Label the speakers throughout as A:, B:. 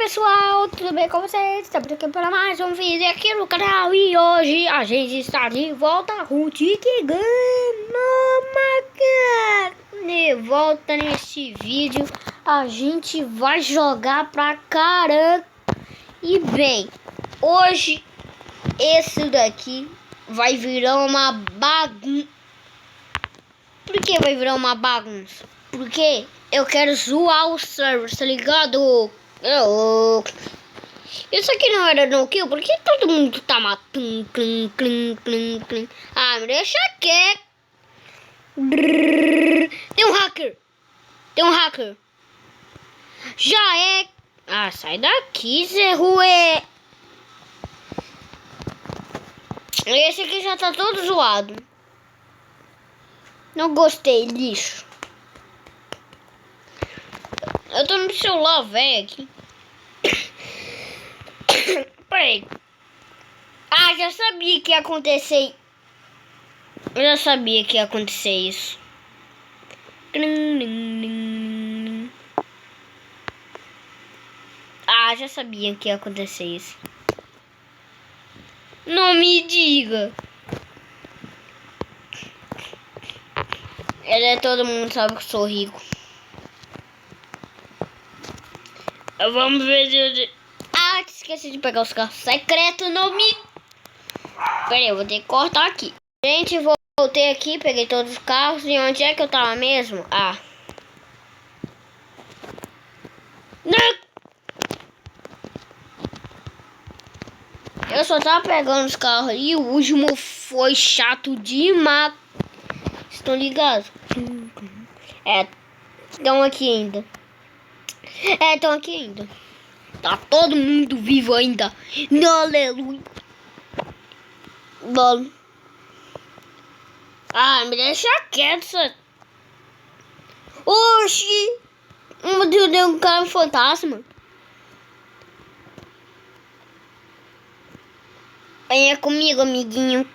A: pessoal, tudo bem com vocês? Estamos aqui para mais um vídeo aqui no canal e hoje a gente está de volta com o Tikigama. De volta nesse vídeo, a gente vai jogar pra caramba. E bem, hoje esse daqui vai virar uma bagunça. Por que vai virar uma bagunça? Porque eu quero zoar o server, tá ligado? Isso aqui não era no kill, por que todo mundo tá matando? Ah, me deixa quieto. Tem um hacker. Tem um hacker. Já é. Ah, sai daqui, Zé Ruê. Esse aqui já tá todo zoado. Não gostei, lixo. Eu tô no celular, velho, aqui. Peraí. Ah, já sabia que ia acontecer. Eu já sabia que ia acontecer isso. Ah, já sabia que ia acontecer isso. Não me diga. Todo mundo sabe que eu sou rico. Vamos ver se... Ah, esqueci de pegar os carros secretos, não me... Pera aí, eu vou ter que cortar aqui. Gente, voltei aqui, peguei todos os carros. E onde é que eu tava mesmo? Ah. Não! Eu só tava pegando os carros ali. O último foi chato demais. Estão ligados? Estão aqui ainda. Estão aqui ainda. Tá todo mundo vivo ainda. Aleluia. Bom. Ah, me deixa quieto. Oxi. Meu Deus, deu um cara fantasma. Venha comigo, amiguinho.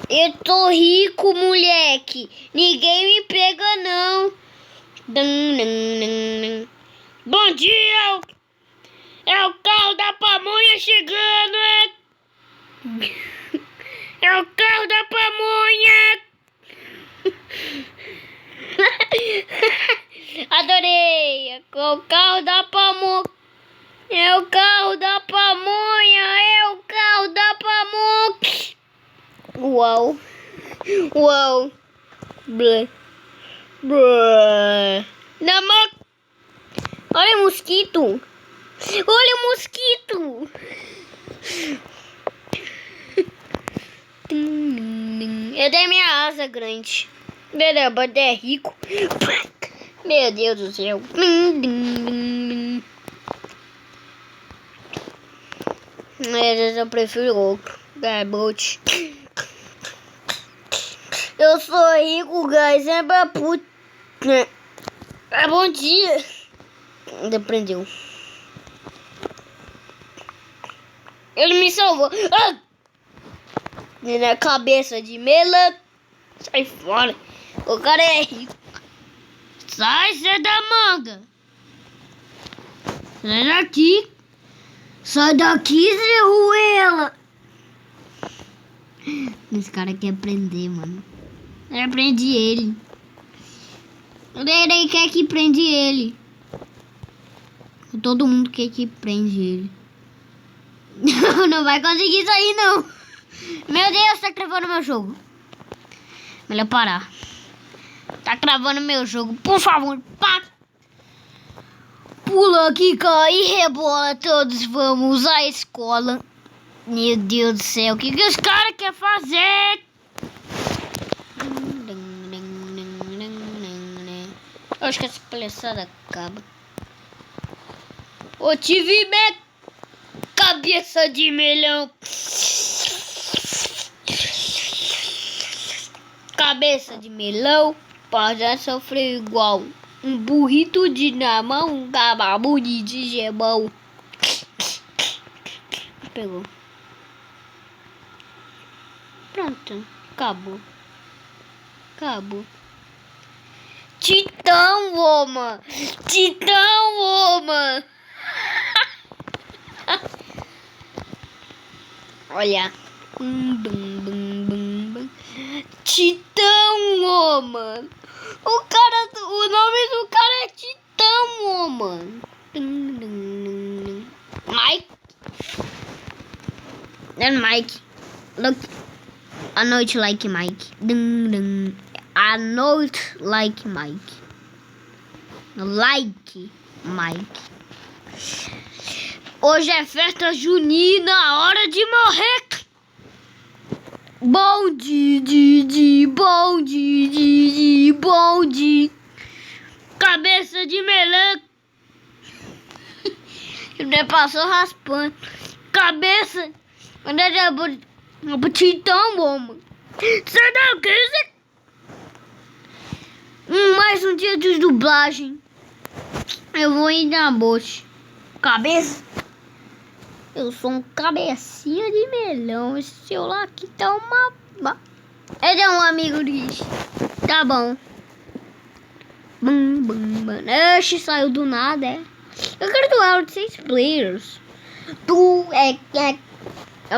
A: Eu tô rico, moleque. Ninguém me pega, não. Bom dia. É o carro da pamonha chegando. É o carro da pamonha. Adorei. É o carro da pamonha. É o carro da pamonha. É o carro da pamonha. Uau. Uau. Blé. Blé. Na mão. Olha o mosquito. Olha o mosquito. Eu dei minha asa grande. Meu Deus, é rico. Meu Deus do céu. Mas eu prefiro outro. Garbote. Eu sou rico, guys. É pra puta. Bom dia. Ainda prendeu. Ele me salvou. Ah! Na cabeça de melão. Sai fora. O cara é rico. Sai, Zé da manga. Sai daqui. Sai daqui, Zé Ruela. Esse cara quer prender, mano. Eu prendi ele. Ele quer que prende ele. Todo mundo quer que prende ele. Não vai conseguir sair, não. Meu Deus, tá travando meu jogo. Melhor parar. Tá travando meu jogo. Por favor, pá. Pula, quica e rebola. Todos vamos à escola. Meu Deus do céu. O que os caras querem fazer? Eu acho que essa palhaçada acaba. Ô, tive cabeça de melão. Cabeça de melão pode sofrer igual um burrito de na mão, um gababu de gemão. Pegou. Pronto, acabou. Acabou. Titã, woman. Titã, woman. Olha. Titão, ô, mano. O nome do cara é Titão, ô, mano. Mike. And Mike. Look. A noite like Mike. A noite like Mike. Like Mike. Hoje é festa junina, hora de morrer. Bonde, bonde. Cabeça de melã. Ele passou raspando. Cabeça. Onde é o Titão, mano? Sai daqui, mais um dia de dublagem. Eu vou ir na bote. Cabeça. Eu sou um cabecinha de melão. Esse celular aqui tá uma... Ele é um amigo disso. Tá bom. Deixe, saiu do nada, é. Eu quero duelo de 6 players. Não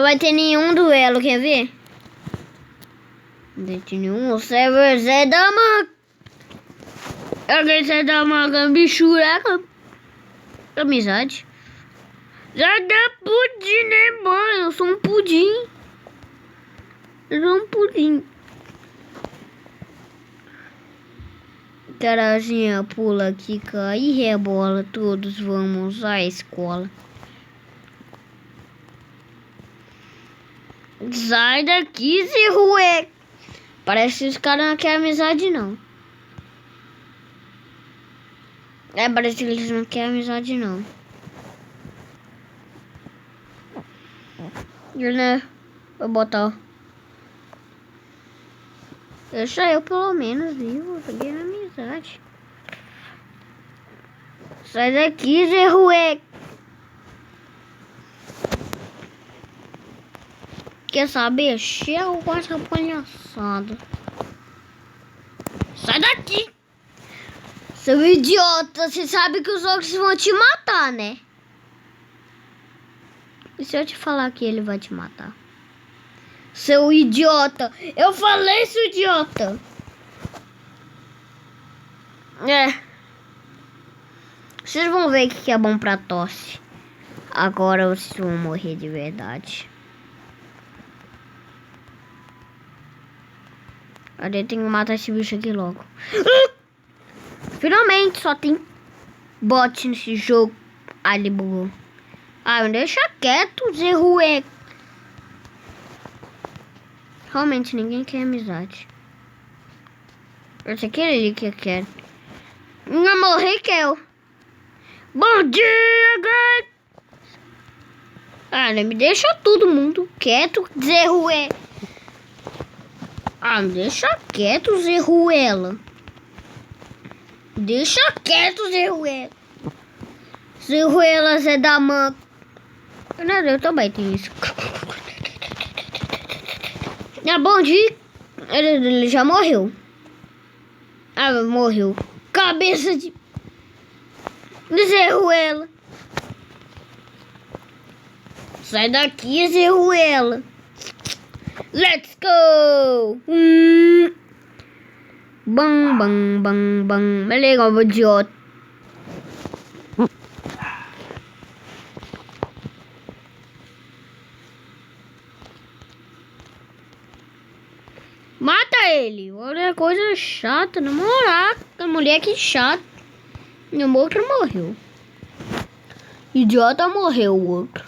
A: vai ter nenhum duelo, quer ver? Não vai ter nenhum. O server Zé da Maga. Alguém Zé da Maga, bichuraca. Amizade. Já dá pudim, né, mano? Eu sou um pudim. Carazinha pula aqui, cai e rebola. Todos vamos à escola. Sai daqui, Zé Rué. Parece que os caras não querem amizade, não. Parece que eles não querem amizade, não. Né? Vou botar. Deixa eu pelo menos vivo. Peguei na amizade. Sai daqui, Zé Rué. Quer saber? Chega com essa palhaçada. Sai daqui. Seu idiota. Você sabe que os outros vão te matar, né? E se eu te falar que ele vai te matar? Seu idiota. Eu falei, seu idiota. Vocês vão ver o que é bom pra tosse. Agora vocês vão morrer de verdade. Cadê? Eu tenho que matar esse bicho aqui logo. Finalmente, só tem bot nesse jogo. Ali bugou. Me deixa quieto, Zé Rué. Realmente ninguém quer amizade. Esse aqui é ele que quer. Não morri que eu. Bom dia, gato. Me deixa todo mundo quieto, Zé Rué. Me deixa quieto, Zé Ruela. Deixa quieto, Zé Ruela. Zé Ruela, Zé da Mãe. Eu também tenho isso. Bom dia. Ele já morreu. Morreu. Cabeça de Zé Ruela. Sai daqui, Zé Ruela. Let's go. Bam. É legal, idiota. Mata ele. Olha, coisa chata. Namorar. A mulher que chata. E o outro morreu. Idiota morreu o outro.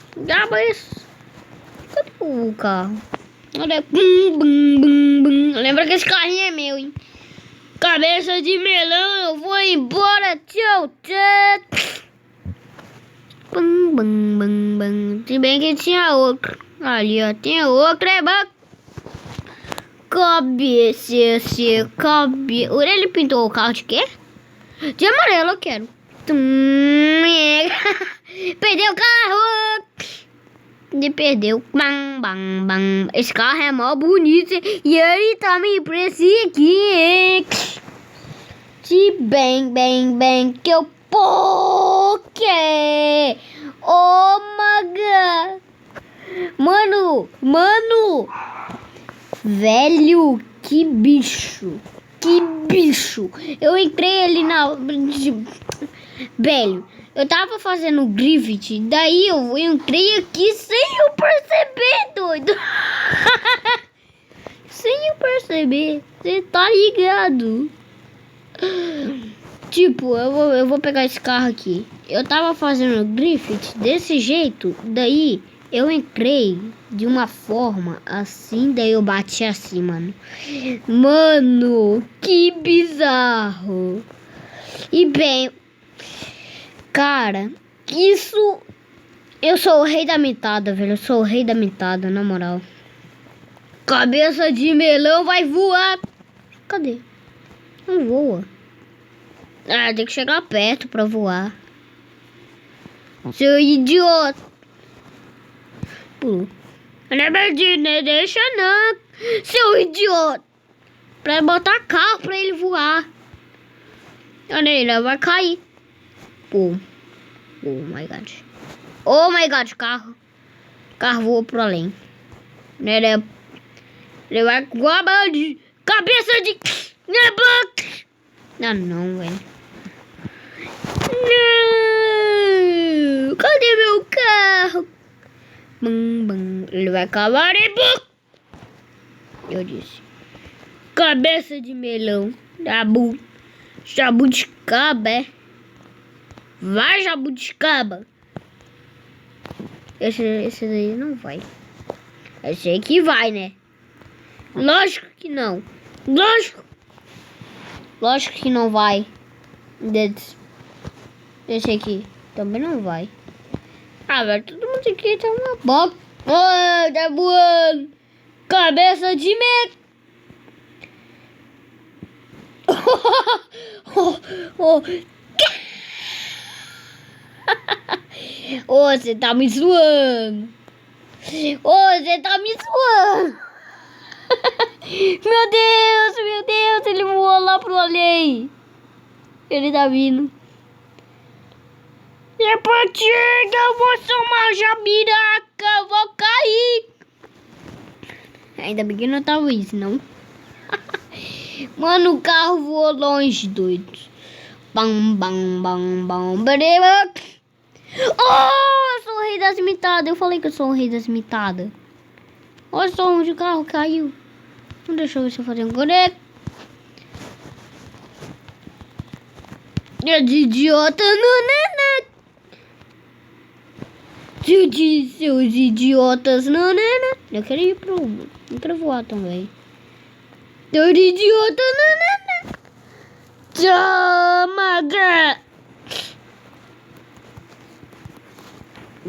A: Mas... Cadê o carro? Olha. Lembra que esse carrinho é meu, hein? Cabeça de melão. Eu vou embora. Tchau, tchau. Se bem que tinha outro. Ali, ó. Tinha outro. Cabeça. Ele pintou o carro de quê? De amarelo, eu quero. Perdeu o carro. Ele perdeu. Bam. Esse carro é mó bonito. E ele tá me perseguindo. Se bem que eu poké. Oh my god. Mano, Mano! Velho, que bicho! Que bicho! Eu entrei ali na... Velho, eu tava fazendo grift, daí eu entrei aqui sem eu perceber, doido! Sem eu perceber, você tá ligado? Tipo, eu vou pegar esse carro aqui. Eu tava fazendo drift desse jeito, daí eu entrei de uma forma assim, daí eu bati assim, mano. Mano, que bizarro. E bem, cara, isso... Eu sou o rei da mentada, velho. Eu sou o rei da mentada, na moral. Cabeça de melão vai voar. Cadê? Não voa. Ah, tem que chegar perto pra voar. Seu idiota. Pô. Não é verdade, né? Deixa não. Seu idiota. Pra botar carro pra ele voar. Olha ele, vai cair. Pô. Oh my god. Oh my god, carro. Carro voou pro além. Ele vai com a de cabeça de... Não, velho. Não! Cadê meu carro? Ele vai acabar em... Eu disse. Cabeça de melão. Jabuticaba, é? Vai, jabuticaba. Esse daí não vai. Eu sei que vai, né? Lógico que não. Lógico que não vai. Esse aqui também não vai. Ah, velho, todo mundo aqui tem uma boca. Ah, tá voando. Cabeça de você tá me zoando. Você tá me zoando. Meu Deus, ele voou lá pro além. Ele tá vindo. É partida, eu vou somar jabiraca, eu vou cair. Ainda bem que não tava isso, não. Mano, o carro voou longe, doido. Bam, bam, bam, bam, bareba. Oh, eu sou o rei das imitadas. Eu falei que eu sou o rei das imitadas. Olha só onde o carro caiu. Não deixa eu ver se eu fazer um conecto. É de idiota, não. Seus idiotas, não. Eu quero ir pro... Eu quero voar também. Seu idiota, não. Toma,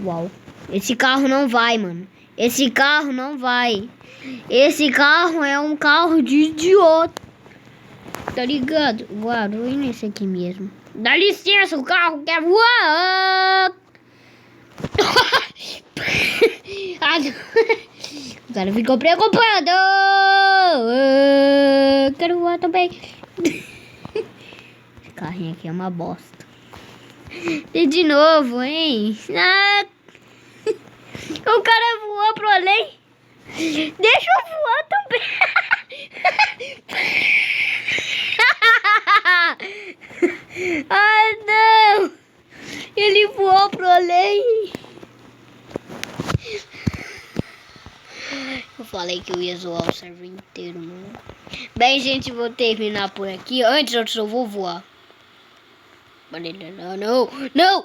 A: uau. Esse carro não vai, mano. Esse carro não vai. Esse carro é um carro de idiota. Tá ligado? Voar, vou ir nesse aqui mesmo. Dá licença, o carro quer voar. O cara ficou preocupado. Quero voar também. Esse carrinho aqui é uma bosta. E de novo, hein? O cara voou pro além. Deixa eu voar também. Ai, não. Ele voou pro além. Eu falei que eu ia zoar o server inteiro, mano. Bem, gente, vou terminar por aqui. Antes eu só vou voar. Não.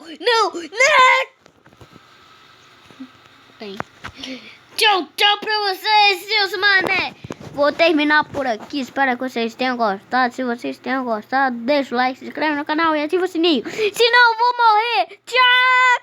A: Bem, tchau pra vocês, seus mané. Vou terminar por aqui. Espero que vocês tenham gostado. Se vocês tenham gostado, deixa o like, se inscreve no canal e ativa o sininho. Senão eu vou morrer. Tchau.